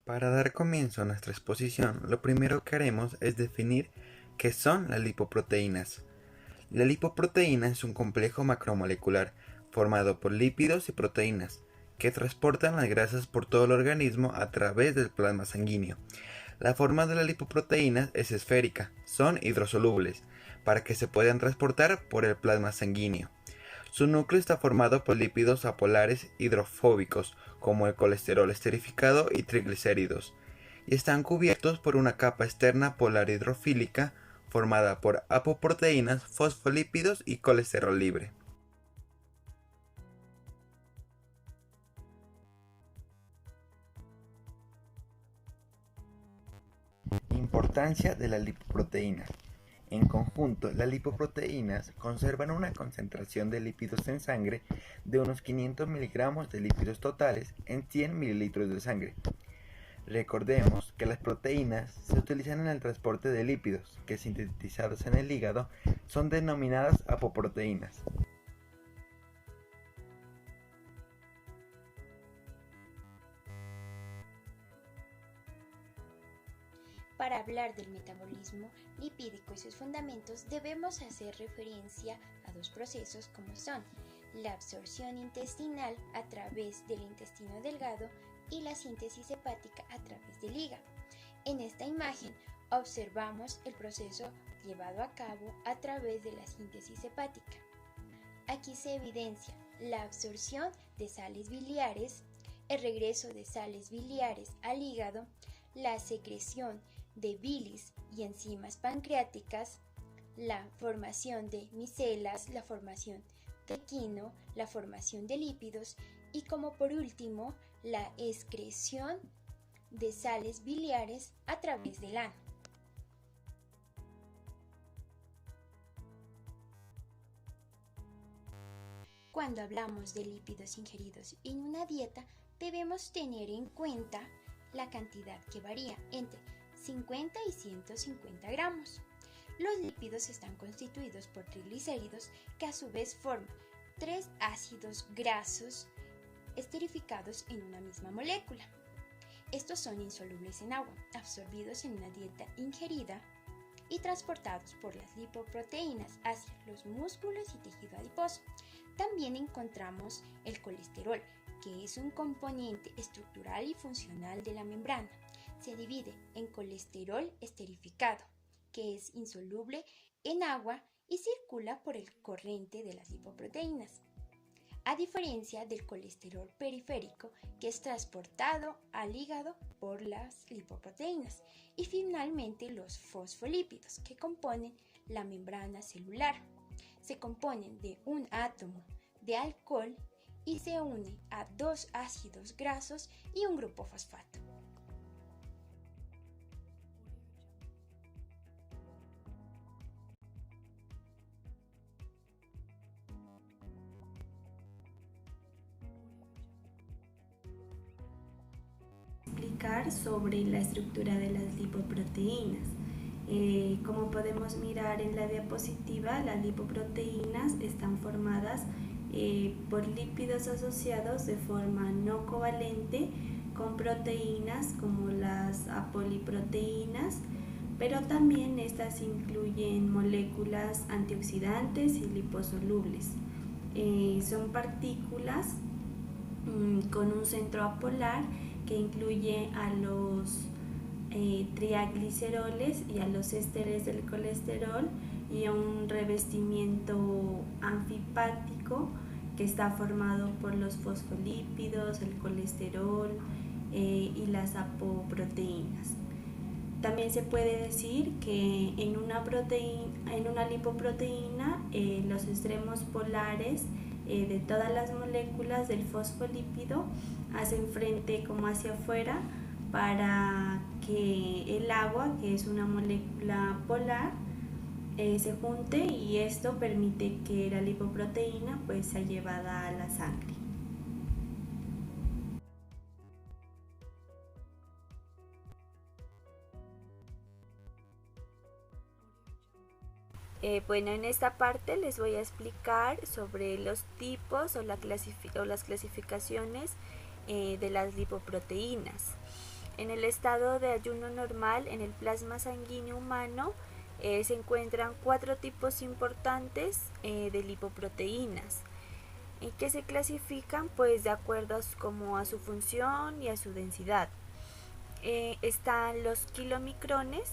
Para dar comienzo a nuestra exposición, lo primero que haremos es definir qué son las lipoproteínas. La lipoproteína es un complejo macromolecular formado por lípidos y proteínas que transportan las grasas por todo el organismo a través del plasma sanguíneo. La forma de las lipoproteínas es esférica, son hidrosolubles, para que se puedan transportar por el plasma sanguíneo. Su núcleo está formado por lípidos apolares hidrofóbicos, como el colesterol esterificado y triglicéridos, y están cubiertos por una capa externa polar hidrofílica formada por apoproteínas, fosfolípidos y colesterol libre. Importancia de las lipoproteínas. En conjunto, las lipoproteínas conservan una concentración de lípidos en sangre de unos 500 miligramos de lípidos totales en 100 mililitros de sangre. Recordemos que las proteínas se utilizan en el transporte de lípidos, que sintetizados en el hígado son denominadas apoproteínas. Para hablar del metabolismo lipídico y sus fundamentos, debemos hacer referencia a dos procesos como son la absorción intestinal a través del intestino delgado y la síntesis hepática a través del hígado. En esta imagen observamos el proceso llevado a cabo a través de la síntesis hepática. Aquí se evidencia la absorción de sales biliares, el regreso de sales biliares al hígado, la secreción de bilis y enzimas pancreáticas, la formación de micelas, la formación de quino, la formación de lípidos y como por último la excreción de sales biliares a través del ano. Cuando hablamos de lípidos ingeridos en una dieta, debemos tener en cuenta la cantidad que varía entre 50 y 150 gramos. Los lípidos están constituidos por triglicéridos que a su vez forman tres ácidos grasos esterificados en una misma molécula. Estos son insolubles en agua, absorbidos en una dieta ingerida y transportados por las lipoproteínas hacia los músculos y tejido adiposo. También encontramos el colesterol, que es un componente estructural y funcional de la membrana. Se divide en colesterol esterificado, que es insoluble en agua y circula por el corriente de las lipoproteínas, a diferencia del colesterol periférico, que es transportado al hígado por las lipoproteínas, y finalmente los fosfolípidos, que componen la membrana celular. Se componen de un átomo de alcohol y se une a dos ácidos grasos y un grupo fosfato. Explicar sobre la estructura de las lipoproteínas. Como podemos mirar en la diapositiva, las lipoproteínas están formadas por lípidos asociados de forma no covalente con proteínas como las apoliproteínas, pero también estas incluyen moléculas antioxidantes y liposolubles. Son partículas con un centro apolar que incluye a los triagliceroles y a los ésteres del colesterol y a un revestimiento anfipático que está formado por los fosfolípidos, el colesterol y las apoproteínas. También se puede decir que en una lipoproteína los extremos polares de todas las moléculas del fosfolípido hacen frente como hacia afuera para que el agua, que es una molécula polar, se junte y esto permite que la lipoproteína pues sea llevada a la sangre. Bueno, en esta parte les voy a explicar sobre los tipos o las clasificaciones de las lipoproteínas. En el estado de ayuno normal, en el plasma sanguíneo humano, se encuentran 4 tipos importantes de lipoproteínas que se clasifican pues de acuerdo a su función y a su densidad. Están los kilomicrones,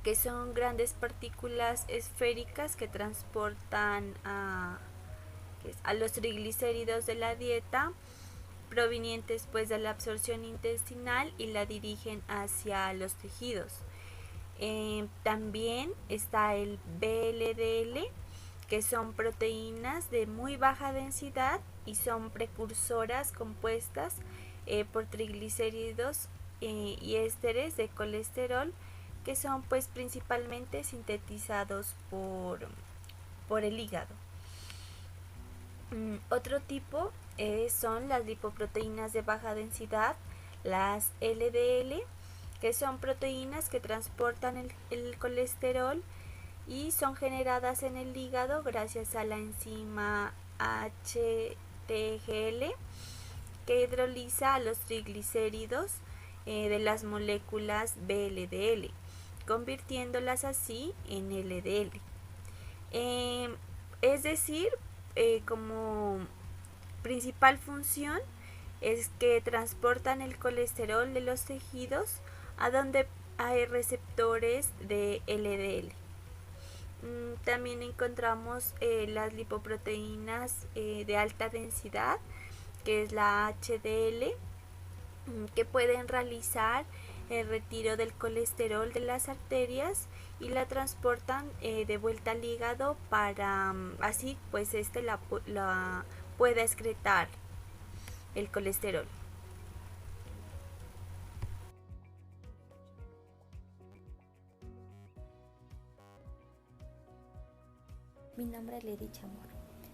que son grandes partículas esféricas que transportan a los triglicéridos de la dieta provenientes pues de la absorción intestinal y la dirigen hacia los tejidos. También está el VLDL, que son proteínas de muy baja densidad y son precursoras compuestas por triglicéridos y ésteres de colesterol, que son pues principalmente sintetizados por el hígado. Otro tipo son las lipoproteínas de baja densidad, las LDL, que son proteínas que transportan el colesterol y son generadas en el hígado gracias a la enzima HTGL, que hidroliza a los triglicéridos de las moléculas VLDL, convirtiéndolas así en LDL. Es decir, como principal función es que transportan el colesterol de los tejidos a donde hay receptores de LDL. También encontramos las lipoproteínas de alta densidad, que es la HDL, que pueden realizar el retiro del colesterol de las arterias y la transportan de vuelta al hígado para así pues la pueda excretar el colesterol. Mi nombre es Lady Chamorro.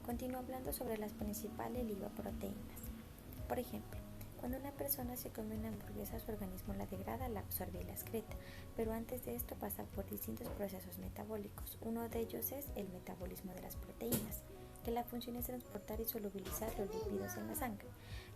Continúo hablando sobre las principales lipoproteínas. Por ejemplo, cuando una persona se come una hamburguesa, su organismo la degrada, la absorbe y la excreta, pero antes de esto pasa por distintos procesos metabólicos. Uno de ellos es el metabolismo de las proteínas, que la función es transportar y solubilizar los lípidos en la sangre.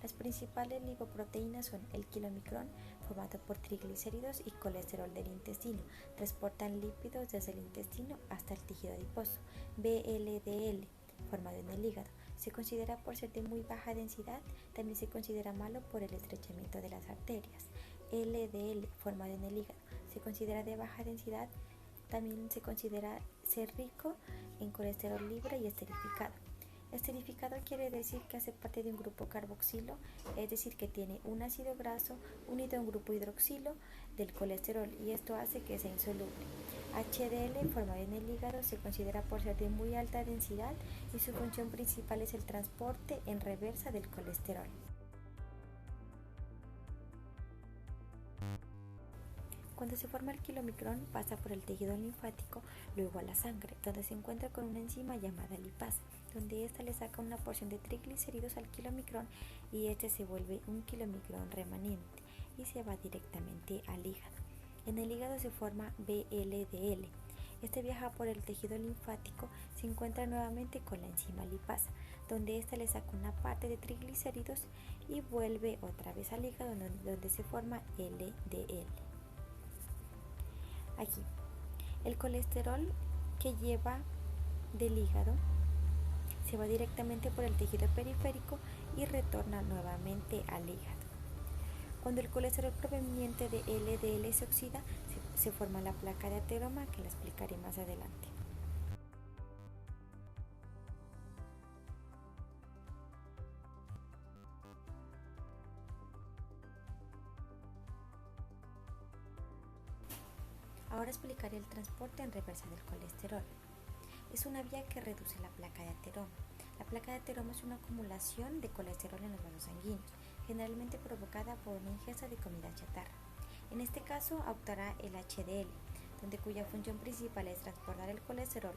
Las principales lipoproteínas son el kilomicrón, formado por triglicéridos y colesterol del intestino. Transportan lípidos desde el intestino hasta el tejido adiposo. VLDL, formado en el hígado. Se considera por ser de muy baja densidad, también se considera malo por el estrechamiento de las arterias. LDL, formado en el hígado, se considera de baja densidad, también se considera ser rico en colesterol libre y esterificado. Esterificado quiere decir que hace parte de un grupo carboxilo, es decir, que tiene un ácido graso unido a un grupo hidroxilo del colesterol, y esto hace que sea insoluble. HDL, formado en el hígado, se considera por ser de muy alta densidad y su función principal es el transporte en reversa del colesterol. Cuando se forma el kilomicrón, pasa por el tejido linfático, luego a la sangre, donde se encuentra con una enzima llamada lipasa, donde ésta le saca una porción de triglicéridos al kilomicrón y este se vuelve un kilomicrón remanente y se va directamente al hígado. En el hígado se forma VLDL. Este viaja por el tejido linfático, se encuentra nuevamente con la enzima lipasa, donde ésta le saca una parte de triglicéridos y vuelve otra vez al hígado, donde se forma LDL. Aquí, el colesterol que lleva del hígado se va directamente por el tejido periférico y retorna nuevamente al hígado. Cuando el colesterol proveniente de LDL se oxida, se forma la placa de ateroma, que la explicaré más adelante. Ahora explicaré el transporte en reversa del colesterol. Es una vía que reduce la placa de ateroma. La placa de ateroma es una acumulación de colesterol en los vasos sanguíneos, generalmente provocada por una ingesta de comida chatarra. En este caso optará el HDL, cuya función principal es transportar el colesterol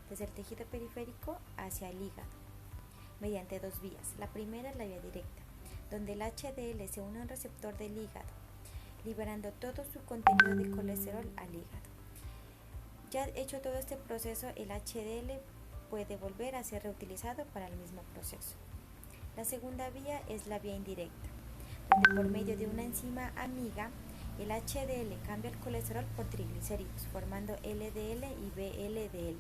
desde el tejido periférico hacia el hígado, mediante dos vías. La primera es la vía directa, donde el HDL se une a un receptor del hígado, liberando todo su contenido de colesterol al hígado. Ya hecho todo este proceso, el HDL puede volver a ser reutilizado para el mismo proceso. La segunda vía es la vía indirecta, por medio de una enzima amiga, el HDL cambia el colesterol por triglicéridos, formando LDL y VLDL.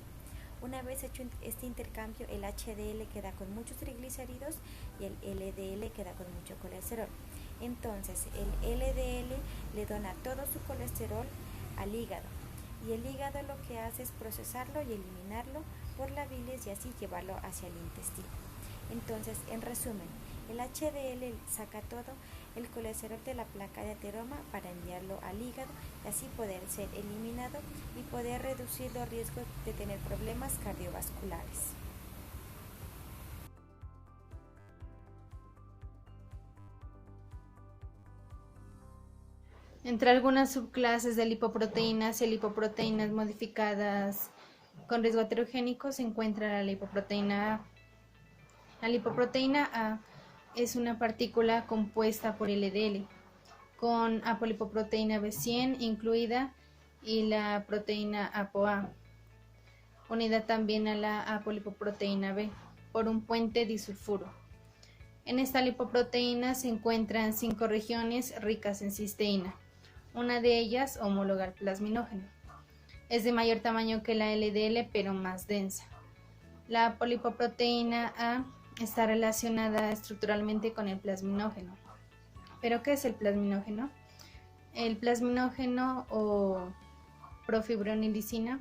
Una vez hecho este intercambio, el HDL queda con muchos triglicéridos y el LDL queda con mucho colesterol. Entonces, el LDL le dona todo su colesterol al hígado, y el hígado lo que hace es procesarlo y eliminarlo por la bilis y así llevarlo hacia el intestino. Entonces, en resumen, el HDL saca todo el colesterol de la placa de ateroma para enviarlo al hígado y así poder ser eliminado y poder reducir los riesgos de tener problemas cardiovasculares. Entre algunas subclases de lipoproteínas y lipoproteínas modificadas con riesgo heterogénico se encuentra la lipoproteína A. La lipoproteína A es una partícula compuesta por LDL, con apolipoproteína B100 incluida y la proteína ApoA, unida también a la apolipoproteína B por un puente disulfuro. En esta lipoproteína se encuentran 5 regiones ricas en cisteína. Una de ellas homóloga al plasminógeno. Es de mayor tamaño que la LDL, pero más densa. La polipoproteína A está relacionada estructuralmente con el plasminógeno. ¿Pero qué es el plasminógeno? El plasminógeno o profibronilicina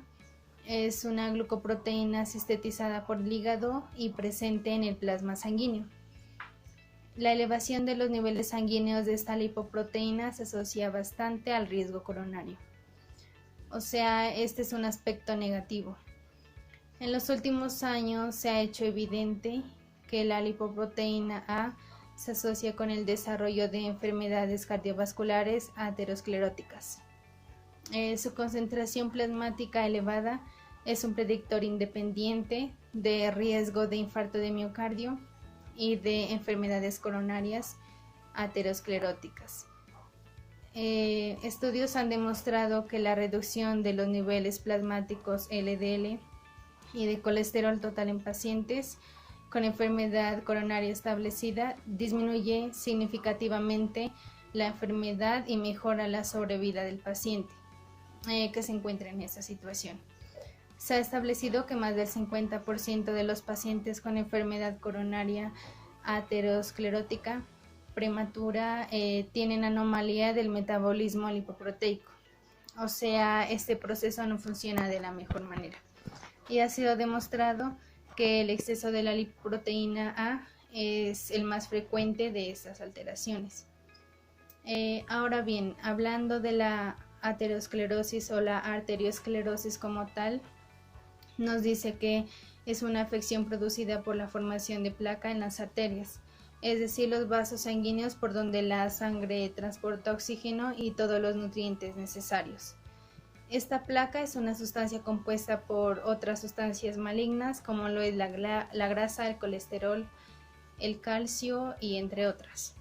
es una glucoproteína sintetizada por el hígado y presente en el plasma sanguíneo. La elevación de los niveles sanguíneos de esta lipoproteína se asocia bastante al riesgo coronario. O sea, este es un aspecto negativo. En los últimos años se ha hecho evidente que la lipoproteína A se asocia con el desarrollo de enfermedades cardiovasculares ateroscleróticas. Su concentración plasmática elevada es un predictor independiente de riesgo de infarto de miocardio y de enfermedades coronarias ateroscleróticas. Estudios han demostrado que la reducción de los niveles plasmáticos LDL y de colesterol total en pacientes con enfermedad coronaria establecida disminuye significativamente la enfermedad y mejora la sobrevida del paciente que se encuentra en esa situación. Se ha establecido que más del 50% de los pacientes con enfermedad coronaria aterosclerótica prematura tienen anomalía del metabolismo lipoproteico, o sea, este proceso no funciona de la mejor manera. Y ha sido demostrado que el exceso de la lipoproteína A es el más frecuente de estas alteraciones. Ahora bien, hablando de la aterosclerosis o la arteriosclerosis como tal, nos dice que es una afección producida por la formación de placa en las arterias, es decir, los vasos sanguíneos por donde la sangre transporta oxígeno y todos los nutrientes necesarios. Esta placa es una sustancia compuesta por otras sustancias malignas como lo es la grasa, el colesterol, el calcio y entre otras.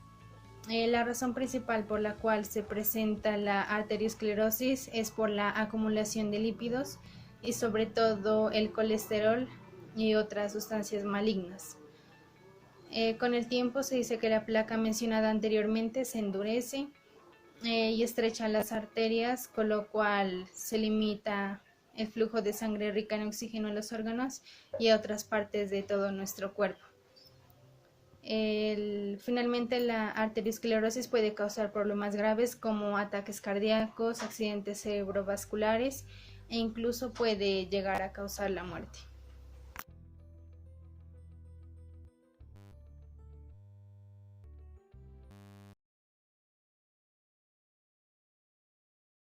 La razón principal por la cual se presenta la arteriosclerosis es por la acumulación de lípidos y sobre todo el colesterol y otras sustancias malignas. Con el tiempo se dice que la placa mencionada anteriormente se endurece y estrecha las arterias, con lo cual se limita el flujo de sangre rica en oxígeno en los órganos y a otras partes de todo nuestro cuerpo. Finalmente, la arteriosclerosis puede causar problemas graves como ataques cardíacos, accidentes cerebrovasculares e incluso puede llegar a causar la muerte.